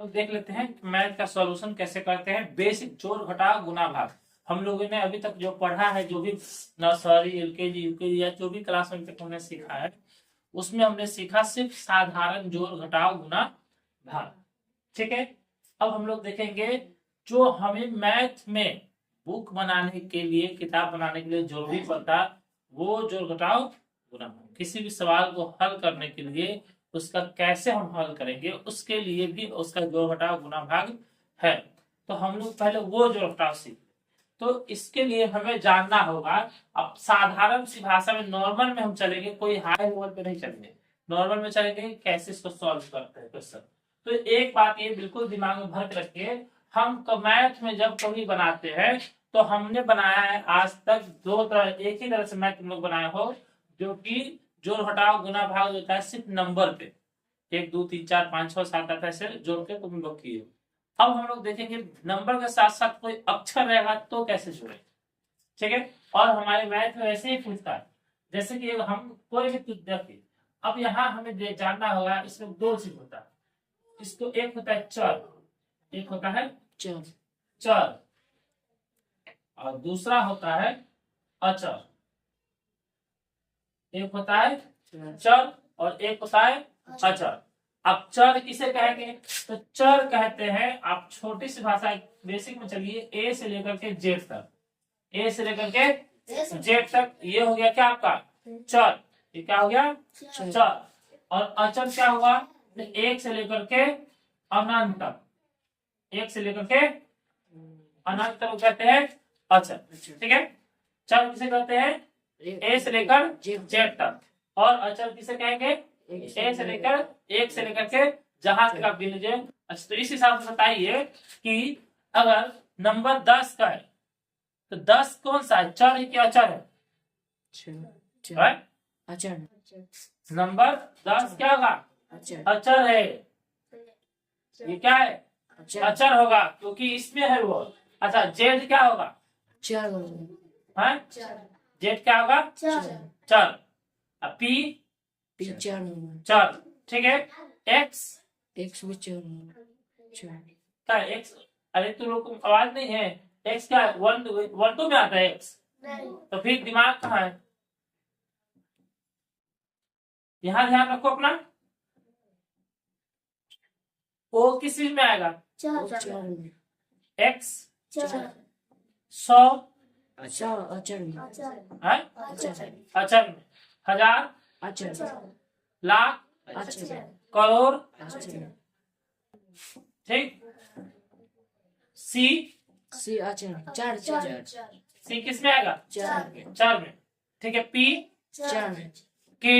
तो देख लेते हैं मैथ का सॉल्यूशन कैसे करते हैं। बेसिक जोड़ घटाव गुना भाग हम लोगों ने अभी तक जो पढ़ा है, जो भी नर्सरी एलकेजी यूकेजी या जो भी क्लास में तक हमने सीखा है, उसमें हमने सीखा सिर्फ साधारण जोड़ घटाव गुना भाग। ठीक है, अब हम लोग देखेंगे जो हमें मैथ में बुक बनाने के लिए, किताब बनाने के लिए जरूरी पड़ता, वो जोड़ घटाव गुना भाग। किसी भी सवाल को हल करने के लिए उसका कैसे हम हल करेंगे, उसके लिए भी उसका जोड़ घटाव गुना भाग है। तो हम लोग पहले वो जोड़ घटाव सीख, तो इसके लिए हमें जानना होगा। अब साधारण सी भाषा में, नॉर्मल में हम चलेंगे, कोई हाई लेवल पे नहीं चलेंगे, नॉर्मल में चलेंगे कैसे इसको सॉल्व करते हैं क्वेश्चन। तो एक बात ये बिल्कुल दिमाग में भर के रखिए, हम मैथ में जब कभी बनाते हैं तो हमने बनाया है आज तक दो तरह, एक ही तरह से मैथ हम लोग बनाए हो, जो कि जोड़ घटाव गुना भाग होता है सिर्फ नंबर पे, 1 2 3 4 5 6 7 8 ऐसे जोड़ के तुम लोग किए। अब हम लोग देखेंगे नंबर के साथ साथ कोई अक्षर रहेगा तो कैसे जोड़े। ठीक है, और हमारे मैथ में वैसे ही पूछता है, जैसे कि हम कोई भी देखिए, अब यहाँ हमें जानना होगा, इसमें दो चीज होता है। इसको एक होता है चर, एक होता है चर और दूसरा होता है अचर। एक होता है चर और एक होता है अचर। अब चर किसे कहेंगे, तो चर कहते हैं, आप छोटी सी भाषा बेसिक में चलिए, ए से लेकर के जेड तक, ए से लेकर के जेड तक, ये हो गया क्या आपका चर। ये क्या हो गया चर। और अचर क्या हुआ, एक से लेकर के अनंत तक, एक से लेकर के अनंत तक कहते हैं अचर। ठीक है, चर किसे कहते हैं, ए से लेकर जेड तक, और अचर किसे कहेंगे, ए से लेकर, एक से लेकर के जहां तक आप गिन लीजिए। अच्छा, तो इस हिसाब से बताइए कि अगर नंबर 10 का है तो 10 कौन सा है, चर है क्या अचर है? अचर। नंबर 10 क्या होगा, अचर है। ये क्या है, अचर होगा, क्योंकि इसमें है वो। अच्छा, जेड क्या होगा, जेड क्या होगा चर। पी चर। ठीक है, एक्स क्या है, एक्स, अरे तुम लोग को आवाज नहीं है, एक्स क्या है, 1 2 में आता है एक्स, तो फिर दिमाग कहाँ है, यहाँ ध्यान रखो अपना। ओ किस चीज में आएगा, एक्स 100 अचर में, 1000 लाख करोड़। ठीक, सी सी किस में आएगा, चार में। ठीक है, पी के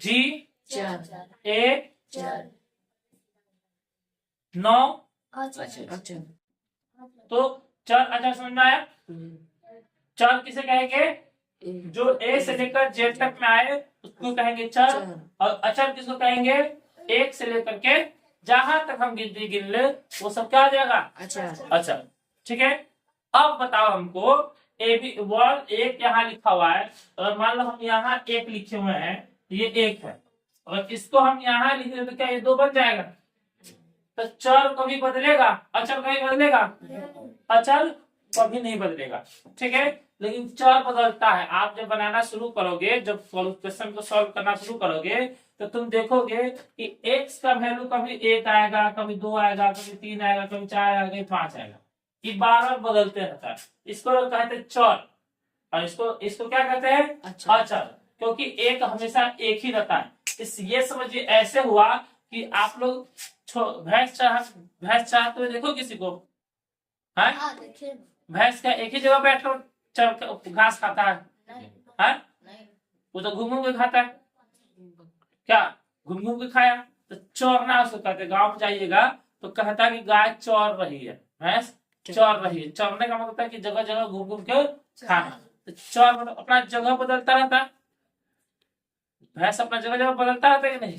जी ए 9। तो चर अचर समझ में आया। चर किसे कहेंगे, जो ए से लेकर जेड तक में आए उसको कहेंगे चर, और अचर किसको कहेंगे, एक से लेकर के जहां तक हम गिनती गिन ले वो सब क्या आ जाएगा अचर। ठीक है, अब बताओ हमको, ए बी वर्ड एक यहाँ लिखा हुआ है, अगर मान लो हम यहाँ एक लिखे हुए हैं, ये एक है, अगर इसको हम यहाँ लिख दे तो क्या ये 2 बन जाएगा। तो चर कभी बदलेगा, अचर कभी बदलेगा, अचर कभी नहीं बदलेगा। ठीक है, लेकिन चर बदलता है। आप जब बनाना शुरू करोगे, जब क्वेश्चन को सॉल्व करना शुरू करोगे, तो तुम देखोगे कि x का वैल्यू कभी 1 आएगा, कभी 2 आएगा, कभी 3 आएगा, कभी 4 आएगा, कभी 5 आएगा, ये बार-बार बदलते रहता है। इसको कहते हैं चर, और इसको क्या कहते हैं अचर, क्योंकि एक हमेशा एक ही रहता है। ये समझिए ऐसे हुआ कि आप लोग भैंस चाहते हुए देखो किसी को, है भैंस का एक ही जगह बैठ कर घास खाता है, वो तो घूम घूम के खाता है, क्या घूम घूम के खाया, तो चौरना उसको कहते हैं। गाँव में जाइएगा तो कहता है कि गाय चौर रही है, भैंस चौर रही है। चौरने का मतलब है कि जगह जगह घूम घूम के खाना। तो चौर मतलब अपना जगह बदलता रहता है, भैंस अपना जगह जगह बदलता रहता है कि नहीं,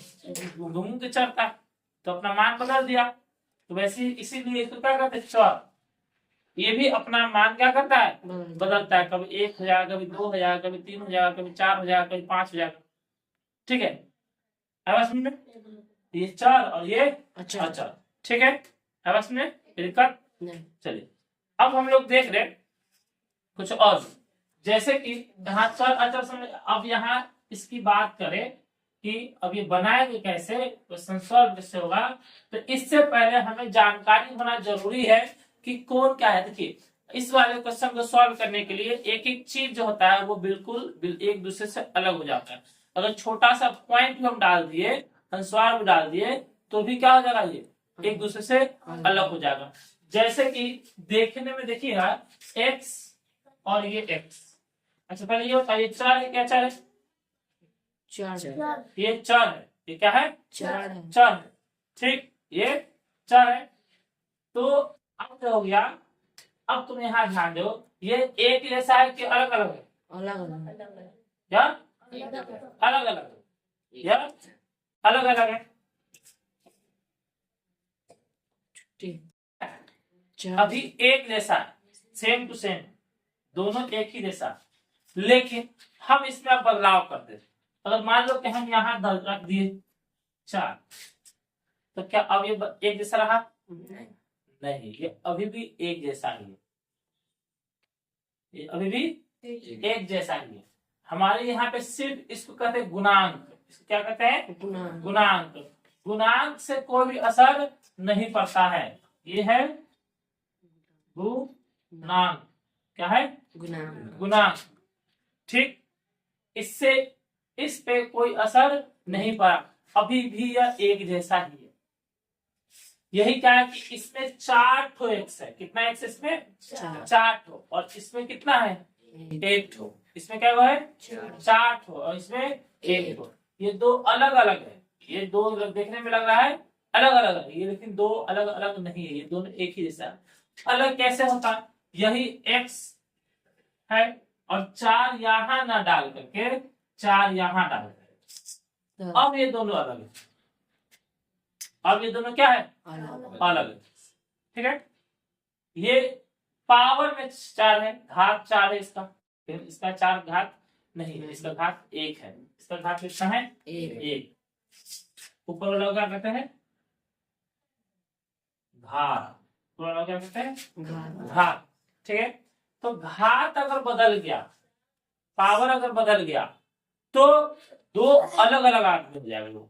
घूम घूम के चरता है, तो अपना मान बदल दिया। तो वैसे इसीलिए इसको क्या कहते हैं चौर। ये भी अपना मान क्या करता है, बदलता है, कभी 1 हो जाएगा, कभी 2 हो जाएगा, कभी 3 हो जाएगा, कभी 4 हो जाएगा, कभी 5 हो जाएगा। ठीक है, आवाज समझ में। ये चर और ये अच्छा अचर। ठीक है, अब इसमें दिक्कत नहीं। चलिए अब हम लोग देख रहे कुछ और, जैसे कि यहाँ चर अचर समझ। अब यहाँ इसकी बात करें कि अब ये बनाएंगे कैसे, क्वेश्चन सॉल्व कैसे होगा, तो इससे पहले हमें जानकारी होना जरूरी है कि कौन क्या है। देखिए इस वाले क्वेश्चन को सॉल्व करने के लिए एक एक चीज जो होता है वो बिल्कुल एक दूसरे से अलग हो जाता है। अगर छोटा सा पॉइंट भी हम डाल दिए, अनुस्वार भी डाल दिए, तो भी क्या हो जाएगा, ये एक दूसरे से अलग हो जाएगा। जैसे कि देखने में देखिएगा एक्स और ये एक्स। अच्छा पहले ये बताइए चार है क्या, चार है, चार ये चार है, ये क्या है, चार है। चार है। ठीक, ये चार है। तो अब क्या हो गया, अब तुम यहाँ ध्यान दो, ये एक जैसा है कि अलग अलग है, अलग अलग या अलग अलग है, या अलग अलग है। अभी एक जैसा है, सेम टू सेम, दोनों एक ही जैसा, लेकिन हम इसमें अब बदलाव कर दे। अगर मान लो कि हम यहाँ रख दिए चार, तो क्या अब ये एक जैसा रहा, नहीं, ये अभी भी एक जैसा ही है, ये अभी भी एक जैसा ही है। हमारे यहाँ पे सिर्फ इसको कहते हैं गुणांक। इसको क्या कहते हैं, गुणांक। गुणांक से कोई भी असर नहीं पड़ता है, ये है गुणांक। क्या है, गुणांक। ठीक, इससे इस पे कोई असर नहीं पड़ा, अभी भी यह एक जैसा ही है। यही क्या है कि इसमें 4 ठो एक्स है, कितना एक्स इसमें, 4 ठो, और इसमें कितना है, 1 ठो। इसमें क्या हुआ है, 4 ठो, और इसमें 1 ठो। ये दो अलग अलग है, ये दो देखने में लग रहा है अलग अलग है, ये लेकिन दो अलग अलग नहीं है, ये दोनों एक ही जैसा है। अलग कैसे होता है, यही एक्स है और 4 यहाँ ना डाल करके 4 यहाँ डाल करके, अब ये दोनों अलग है, अब ये दोनों क्या है, अलग है। ठीक है, ये पावर में 4 है, घात 4 है इसका, फिर इसका 4 घात नहीं है, इसका घात 1 है, इसका घात कितना है, 1। ऊपर वाला क्या कहते हैं, घात, ऊपर वाला क्या कहते हैं, घात। ठीक है, तो घात अगर बदल गया, पावर अगर बदल गया, तो दो अलग अलग आंक हो जाएगा।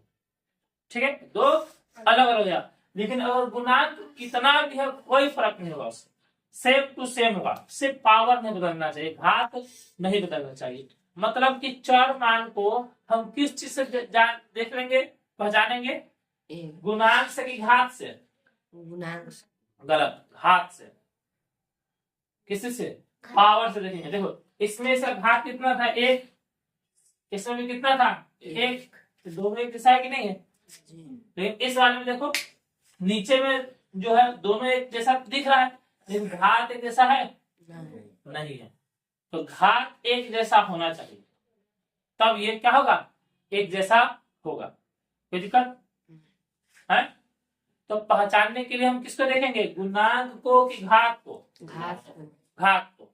ठीक है, दो अलग अलग हो जाएगा। लेकिन अगर गुणांक कितना भी है कोई फर्क नहीं होगा, उससे सेम टू सेम होगा, सिर्फ पावर नहीं बदलना चाहिए, घात नहीं बदलना चाहिए। मतलब कि चर मान को हम किस चीज से देख लेंगे, पहचानेंगे, गुणांक से कि घात से, गलत, घात से। किसी से, पावर से देखेंगे। देखो इसमें इसका घात कितना था, 1, इसमें भी कितना था, 1, दोनों एक जैसा है कि नहीं है। लेकिन इस वाले में देखो नीचे में जो है दोनों एक जैसा दिख रहा है, लेकिन घात एक जैसा है नहीं है। तो घात एक जैसा होना चाहिए, तब ये क्या होगा, एक जैसा होगा। कोई दिक्कत है, तो पहचानने के लिए हम किसको देखेंगे, गुणांक को कि घात को, घात को।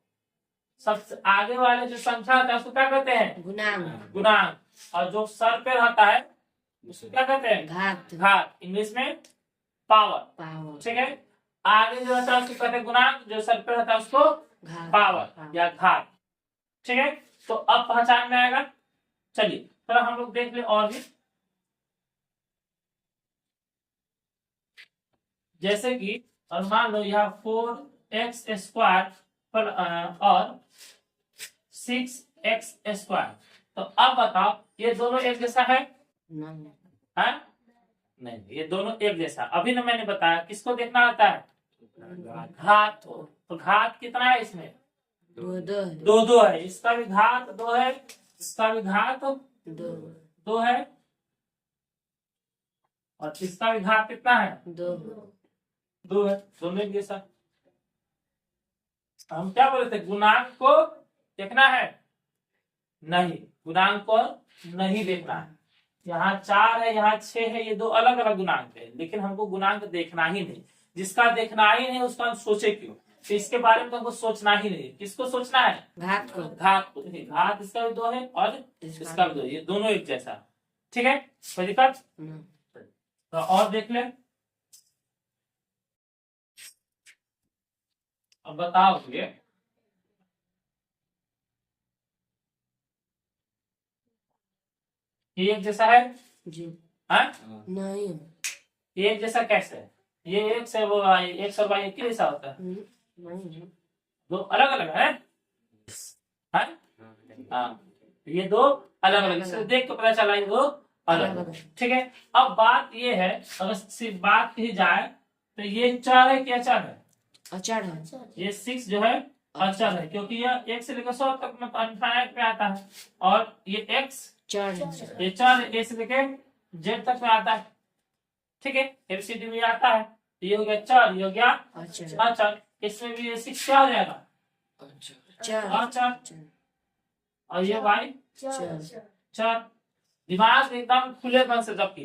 सबसे आगे वाले जो संख्या होता है उसको क्या कहते हैं, गुणांक। और जो सर पे रहता है उसको क्या कहते हैं, घात, इंग्लिश में पावर। ठीक है, आगे जो रहता है उसको कहते हैं गुणांक, जो सर पे रहता है उसको पावर या घात। ठीक है, तो अब पहचान में आएगा। चलिए थोड़ा हम लोग देख ले और भी, जैसे कि और मान लो यहाँ 4x² और 6x²। तो अब बताओ ये दोनों एक जैसा है, नहीं, ये दोनों एक जैसा। अभी ना मैंने बताया किसको देखना होता है, घात को। तो घात कितना है इसमें, 2 है, इसका भी घात 2 है, इसका भी घात 2 है, और इसका भी घात कितना है, 2 है, दोनों एक जैसा। हम क्या बोले थे, गुणांक को देखना है, नहीं, गुणांक को नहीं देखना है। यहाँ 4 है, यहाँ 6 है, ये दो अलग अलग गुणांक है, लेकिन हमको गुणांक देखना ही नहीं। जिसका देखना ही नहीं उसका हम सोचे क्यों, तो इसके बारे में तो हमको सोचना ही नहीं। किसको सोचना है, घात को। घात को, घात इसका भी 2 है और इसका भी 2, ये दोनों एक जैसा। ठीक है, कोई दिक्कत। तो और देख ले, अब बताओ ये एक जैसा है? जी हाँ? नहीं ये एक जैसा कैसे है? ये एक से वो एक सौ बाई एक ही जैसा होता है? नहीं दो अलग अलग है? हाँ? हाँ, ये दो अलग अलग, इससे देख के पता चला ये दो अलग अलग। ठीक है, अब बात ये है, अगर सिर्फ बात की जाए तो ये 4 है कि अचर है? अचर है। ये 6 जो है अचर है, क्योंकि यह 1 से लेकर 100 तक में इनफाइनाइट पे आता है, और ये x चार ये 4 a से लेकर z तक में आता है। ठीक है, एबीसीडी में आता है, तो ये हो गया 4, ये हो गया अचर अचर। इसमें भी ये 6 क्या हो जाएगा? चार अचर। और ये y चार 4। दिमाग एकदम खुलेपन से जबकि,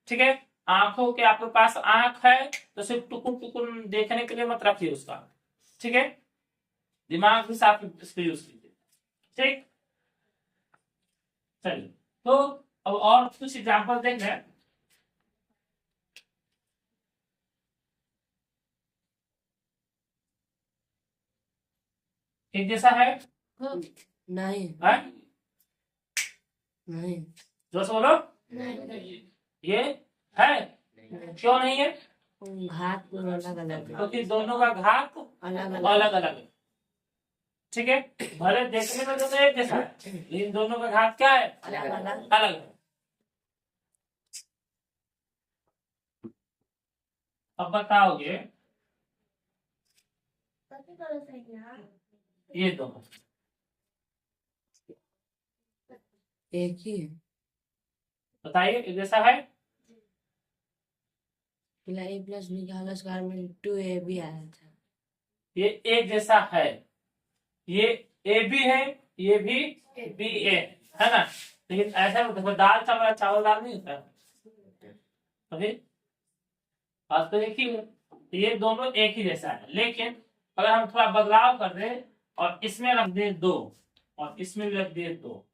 ठीक है, आंखों के आपके पास आंख है तो सिर्फ टुकुन टुकुन देखने के लिए मत रखिए उसका, ठीक है, दिमाग भी साफ इसको यूज कीजिए। ठीक, चलिए, तो अब और कुछ एग्जाम्पल देख रहे हैं। एक जैसा है? नहीं है? नहीं जो बोलो ये है, क्यों नहीं है? घात अलग अलग है। क्योंकि दोनों का घात अलग अलग अलग अलग है। ठीक है, भले देखने में दोनों एक जैसा है, लेकिन दोनों का घात क्या है? अलग अलग अलग है। अब बताओगे ये दोनों एक ही है। बताइए, एक जैसा है? ए प्लस बी का होल स्क्वायर में 2ab आया था। ये एक जैसा है, ये ए भी है, ये भी बी है ना, लेकिन ऐसा देखो, दाल चावल चावल दाल नहीं होता है, तो फिर बात तो एक ही है, तो ये दोनों एक ही जैसा है। लेकिन अगर हम थोड़ा बदलाव कर दें और इसमें रख दें 2 और इसमें भी रख दें 2,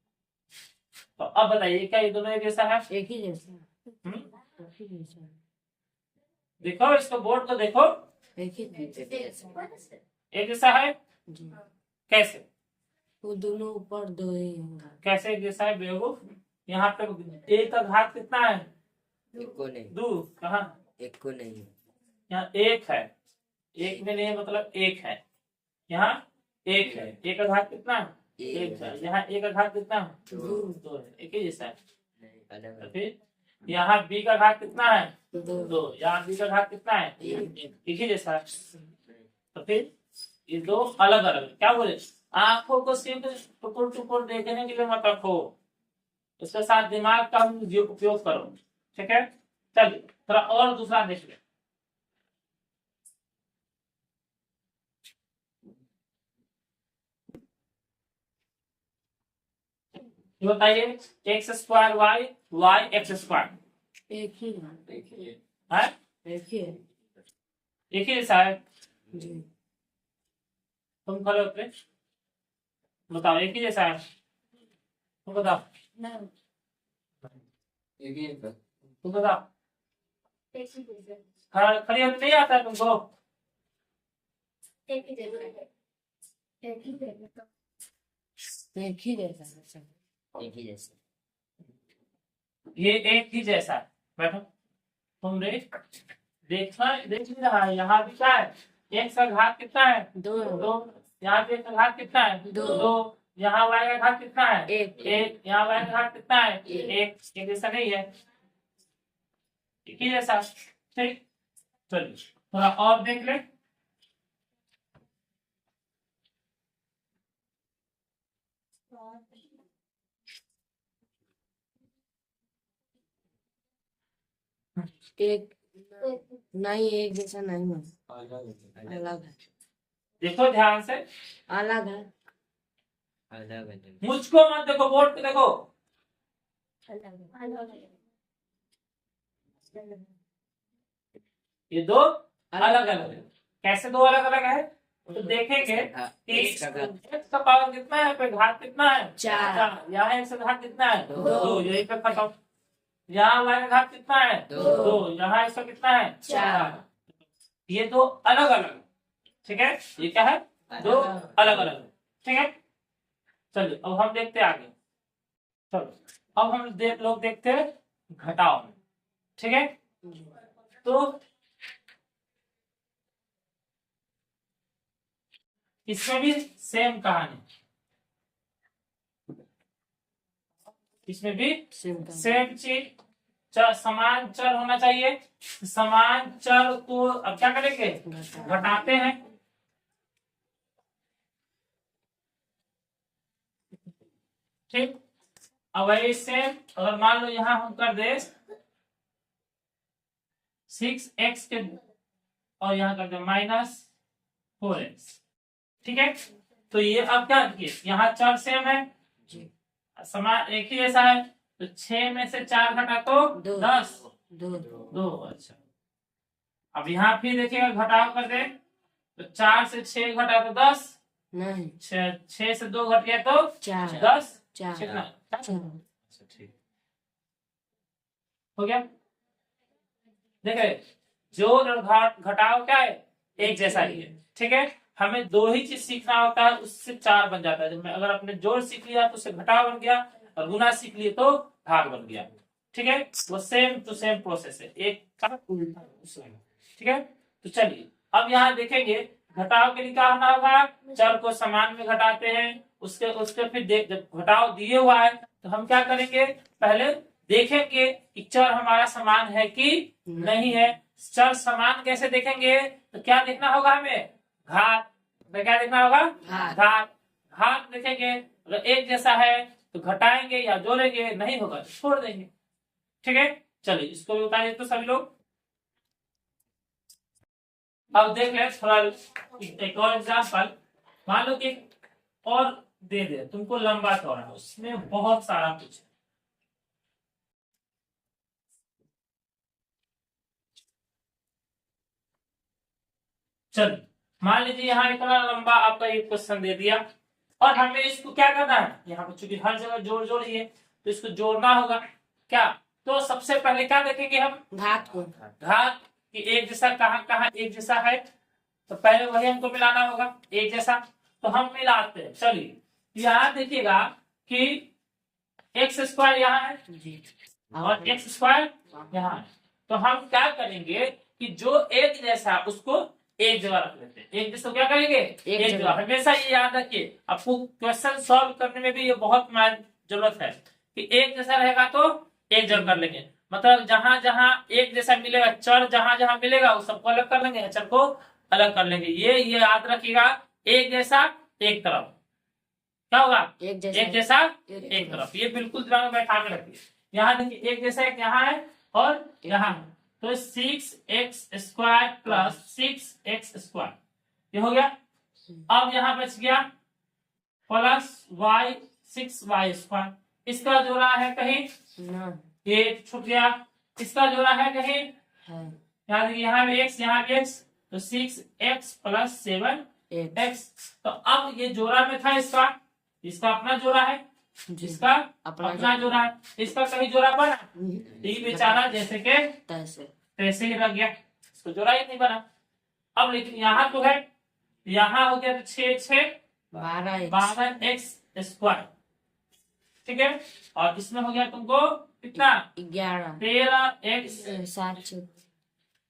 तो अब बताइए क्या ये दोनों एक जैसा है? एक ही जैसा हम्म? एक ही जैसा देखो इसको, बोर्ड को देखो, एक ही जैसा एक जैसा है। जी। कैसे? वो दोनों ऊपर दो ही होंगे। कैसे एक जैसा है बेवकूफ? यहाँ पे ए का घात कितना है? एक को नहीं, 2 कहाँ? एक को नहीं, यहाँ 1 है, 1 में नहीं मतलब 1 है, यहाँ 1 है, एक का घात कितना है? 1 है, यहाँ एक का घात कितना है? 2 है, एक ही जैसा है। नहीं अलग तो अलग। फिर यहाँ b का घात कितना है? दो 2, यहाँ b का घात कितना है? 1 ही जैसा है। तो फिर ये दो अलग अलग, क्या बोले, आंखों को सिर्फ टुकुर टुकुर देखने के लिए मत रखो, उसके साथ दिमाग का उपयोग करो। ठीक है, चलिए थोड़ा और दूसरा देख ले। ये बताइए, x square y, y x square एक ही है। है? एक ही है एक ही जैसा है। जी। तुम खड़े होते बताओ, एक ही जैसा है, तुम बताओ, एक ही है। तुम बताओ, खड़ी होते नहीं आता है तुमको? एक ही जैसा एक ही जैसे। ये एक ही जैसा है, बैठो, तुम देख देख नहीं रहा है, यहाँ भी क्या है, एक्स का घात कितना है? दो 2, यहाँ पे का घात कितना है? दो। 2, यहाँ वाई का घात कितना है? एक। 1, यहाँ वाई का घात कितना है? 1 जैसा नहीं है, एक ही जैसा। ठीक, चलिए थोड़ा और देख ले। एक नहीं, एक जैसा नहीं है, अलग अलग है। देखो ध्यान से, अलग है। अलग। मुझको मत देखो, बोर्ड पे देखो। ये दो अलग अलग है। कैसे दो अलग अलग है? तो देखेंगे कि एक्स का घात एक्स का पावर कितना है, पे घात कितना है? 4। यहाँ एक्स का घात कितना है? दो। 2, यही पे खत्म। यहाँ y का घात कितना है? दो। 2। यहाँ इसका कितना है? 4। ये दो अलग अलग, ठीक है, ये क्या है? दो अलग अलग, ठीक है। चलिए अब हम देखते हैं आगे। चलो अब हम लोग देखते हैं घटाओ में, ठीक है। तो इसमें भी सेम कहानी, इसमें भी सेम चीज, समान चर होना चाहिए। समान चर को अब क्या करेंगे? घटाते हैं, ठीक। अब ऐसे अगर मान लो यहाँ हम कर दे 6x के और यहाँ कर दे -4x, ठीक है। तो ये अब क्या किए, यहाँ चर सेम है, समान एक ही जैसा है, तो 6 में से 4 घटा तो 10, 2। अच्छा अब यहाँ फिर देखिएगा घटाव कर दे तो 4 से 6 घटा तो 10 नहीं, 6 से 2 घट गया तो 10, कितना? अच्छा ठीक हो गया। देखे जोड़ और घटाव क्या है? एक जैसा ही है, ठीक है। हमें दो ही चीज सीखना होता है, उससे 4 बन जाता है। जब मैं अगर अपने जोड़ सीख लिया तो उससे घटाव बन गया, और गुना सीख लिए तो भाग बन गया, ठीक है। वो सेम टू सेम प्रोसेस है, एक का उल्टा, ठीक है। तो चलिए अब यहाँ देखेंगे घटाव के लिए क्या होना होगा, चर को समान में घटाते हैं, उसके उसके फिर जब घटाव दिए हुआ है तो हम क्या करेंगे, पहले देखेंगे कि चर हमारा समान है कि नहीं है। चर समान कैसे देखेंगे, तो क्या देखना होगा हमें, घात। तो क्या देखना होगा, घात। घात देखेंगे, अगर एक जैसा है तो घटाएंगे या जोड़ेंगे, नहीं होगा तो छोड़ देंगे, ठीक है। चलिए इसको भी बताइए तो सभी लोग। अब देख ले थोड़ा एक और एग्जाम्पल, मान लो कि और दे तुमको लंबा चौड़ा, उसमें बहुत सारा कुछ है। चलिए मान लीजिए यहाँ इतना लंबा आपका एक क्वेश्चन दे दिया, और हमें इसको क्या करना है, यहाँ पर चूंकि हर जगह जोड़ जोड़ ही है तो इसको जोड़ना होगा। क्या, तो सबसे पहले क्या देखेंगे हम, घात को, घात कि एक जैसा कहाँ कहाँ एक जैसा है, तो पहले वही हमको मिलाना होगा एक जैसा, तो हम मिलाते हैं। चलिए यहाँ देखिएगा कि एक्स स्क्वायर यहाँ है और एक्स स्क्वायर यहाँ है, तो हम क्या करेंगे कि जो एक जैसा है उसको एक जगह रख लेते हैं। एक जैसा क्या करेंगे, एक जगह। हमेशा ये याद रखिए, आपको क्वेश्चन सॉल्व करने में भी ये बहुत जरूरत है कि एक जैसा रहेगा तो एक जगह कर लेंगे। मतलब जहां जहां एक जैसा मिलेगा, चर जहां जहां मिलेगा उस सबको अलग कर लेंगे, चर को अलग कर लेंगे। ये याद रखिएगा, एक जैसा एक तरफ, क्या होगा, एक जैसा एक तरफ। ये बिल्कुल दिमाग में बैठा के रखिए। यहाँ देखिए एक जैसा एक यहाँ है और यहाँ है, तो 6x² प्लस 6x², ये हो गया। अब यहाँ बच गया प्लस y 6y², इसका जोड़ा है कहीं, ये छूट गया। इसका जोड़ा है कहीं, यहाँ देखिए यहाँ भी x यहाँ भी x, तो 6x प्लस 7x। तो अब ये जोड़ा में था इसका, इसका अपना जोड़ा है, इसका अपना जोड़ा है, इसका कहीं जोड़ा बना, ये बेचारा जैसे के तैसे ही रह गया, इसको जोड़ा ही नहीं बना। अब लेकिन यहाँ तो है, यहाँ हो गया तो 6 12x², ठीक है। और इसमें हो गया तुमको कितना,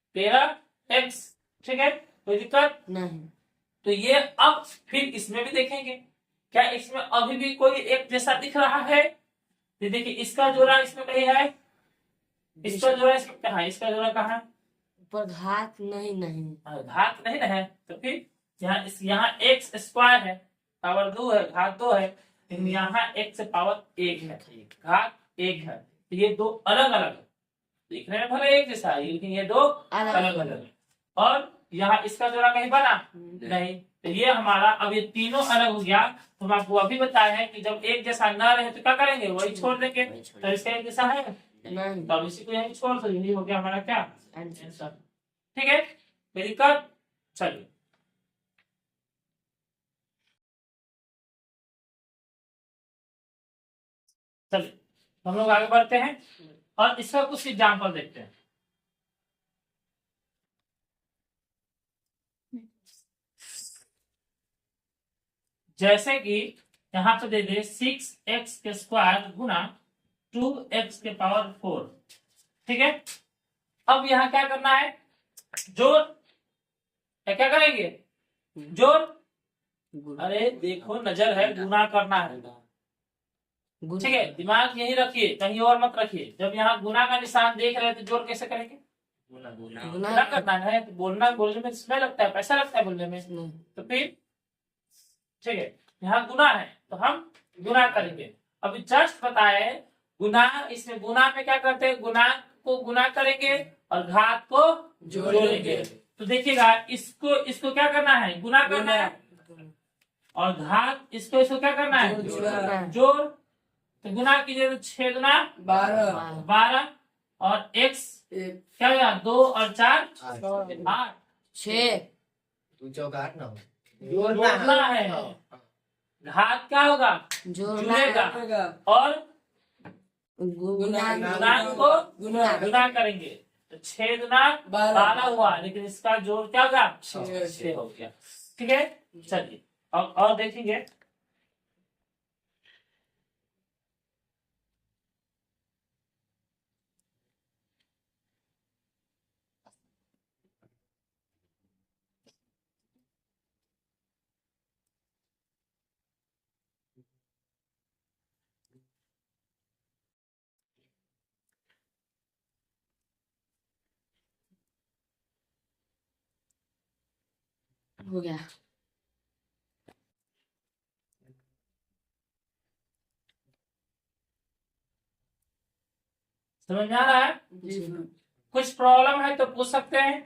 13x, ठीक है, कोई दिक्कत नहीं। तो ये अब फिर इसमें भी देखेंगे, क्या इसमें अभी भी कोई एक जैसा दिख रहा है, तो देखिए इसका जोड़ा इसमें कहीं है, इसका जोड़ा इसमें कहाँ है, इसका जोड़ा कहाँ है, पर घात नहीं घात नहीं है, तो फिर यहाँ x² है, पावर 2 है, घात 2 है, लेकिन यहाँ x से पावर 1 है, घात 1 है, तो ये दो अलग अलग दिखने में भले एक जैसा है, लेकिन ये दो अलग अलग है। और यहाँ इसका जोड़ा कहीं बना नहीं, तो ये हमारा अब ये तीनों अलग हो गया। तो हम आपको अभी बताया है कि जब एक जैसा ना रहे तो क्या करेंगे, वही छोड़ देंगे। तो इसका एक जैसा है नहीं, तो अब इसी को यही छोड़ दो, यही हो गया हमारा क्या आंसर, ठीक है। कोई दिक्कत, चलिए चलिए हम लोग आगे बढ़ते हैं। और इसका कुछ एग्जाम्पल देखते हैं। जैसे कि यहाँ पे दे दे 6x² गुना 2x⁴। ठीक है, अब यहाँ क्या करना है, जोड़ या क्या करेंगे, जोड़। अरे देखो नजर है, गुना करना है। ठीक है, दिमाग यही रखिए, कहीं और मत रखिए। जब यहाँ गुना का निशान देख रहे हैं तो जोड़ कैसे करेंगे, गुना करना है। तो बोलने में समय लगता है, पैसा लगता है बोलने में, तो फिर ठीक है, यहाँ गुना है तो हम गुना करेंगे। अभी जस्ट बताए गुना, इसमें गुना में क्या करते हैं, गुना को गुना करेंगे और घात को जोड़ेंगे। तो देखिएगा, इसको क्या करना है, गुना करना है, और घात इसको क्या करना है, जोड़। तो गुना कीजिए तो 6 गुना 12 और x क्या होगा, 2 और 4 8। 6 तू चौका 8 ना हो। जोड़ना है, घात क्या होगा, जुड़ेगा, और गुना को गुना करेंगे। तो 6 गुना 12 हुआ, लेकिन इसका जोड़ क्या होगा, 6 हो गया। ठीक है, चलिए और देखेंगे। हो गया। समझ में आ रहा है, कुछ प्रॉब्लम है तो पूछ सकते हैं,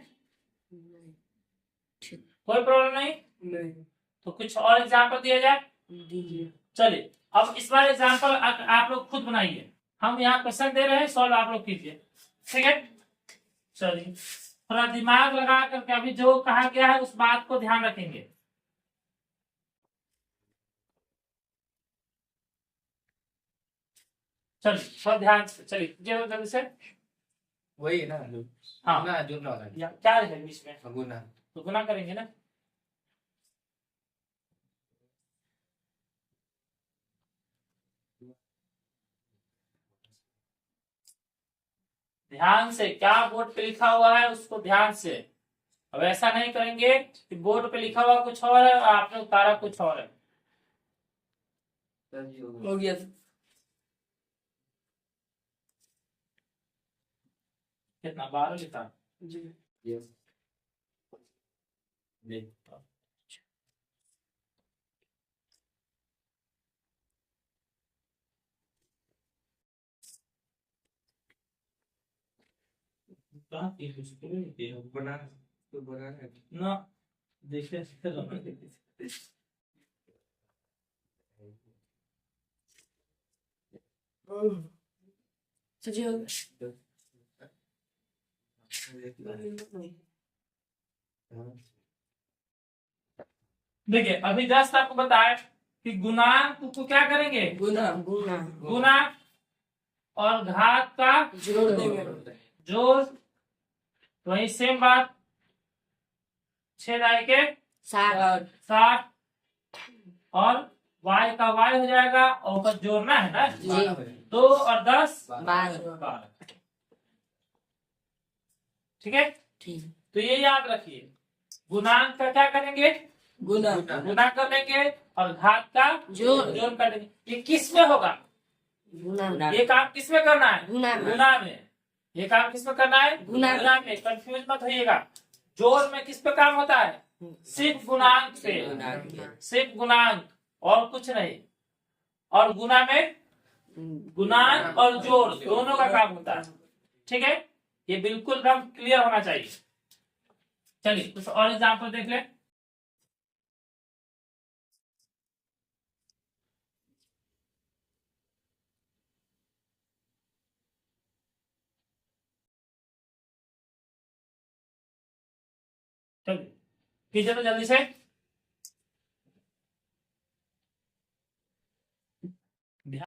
कोई प्रॉब्लम नहीं तो कुछ और एग्जाम्पल दिया जाए। चलिए, अब इस बार एग्जाम्पल आप लोग खुद बनाइए, हम यहाँ क्वेश्चन दे रहे हैं, सॉल्व आप लोग कीजिए। ठीक है, चलिए थोड़ा दिमाग लगा करके अभी जो कहा गया है उस बात को ध्यान रखेंगे। चलिए थोड़ा ध्यान से, चलिए जल्दी से। वही है ना, हाँ, गुना जोड़ना वाला है। क्या है बीच में, गुना तो गुना करेंगे ना। ध्यान से, क्या बोर्ड पे लिखा हुआ है उसको ध्यान से। अब ऐसा नहीं करेंगे कि बोर्ड पे लिखा हुआ कुछ और है और आपने उतारा कुछ और है। हो गया। कितना 12 लिखा यस बना तो बना है ना, देखते सजी हो देखिए, अभी जस्ट आपको बताया कि गुणांक को क्या करेंगे, गुना गुना, और घात का जोड़ देंगे। जोड़। तो वही सेम बात, 6 दाई के 60 और y का y हो जाएगा, और ऊपर जोड़ना है ना, जी 2 और 10 12। ठीक है, ठीक तो ये याद रखिए, गुणांक का क्या करेंगे, गुना गुना कर लेंगे, और घात का जोड़ जोड़ कर लेंगे। ये किस में होगा, गुना ये काम किस में करना है, गुना में। गुना में। ये काम किस में करना है, गुना में। गुना में। कंफ्यूज मत होइएगा, जोड़ में किस पे काम होता है, सिर्फ गुणांक पे, सिर्फ गुणांक और कुछ नहीं। और गुना में गुणांक और जोड़ दोनों का काम होता है। ठीक है, ये बिल्कुल एकदम क्लियर होना चाहिए। चलिए कुछ और एग्जाम्पल देख ले। चलिए कीजिए तो जल्दी से।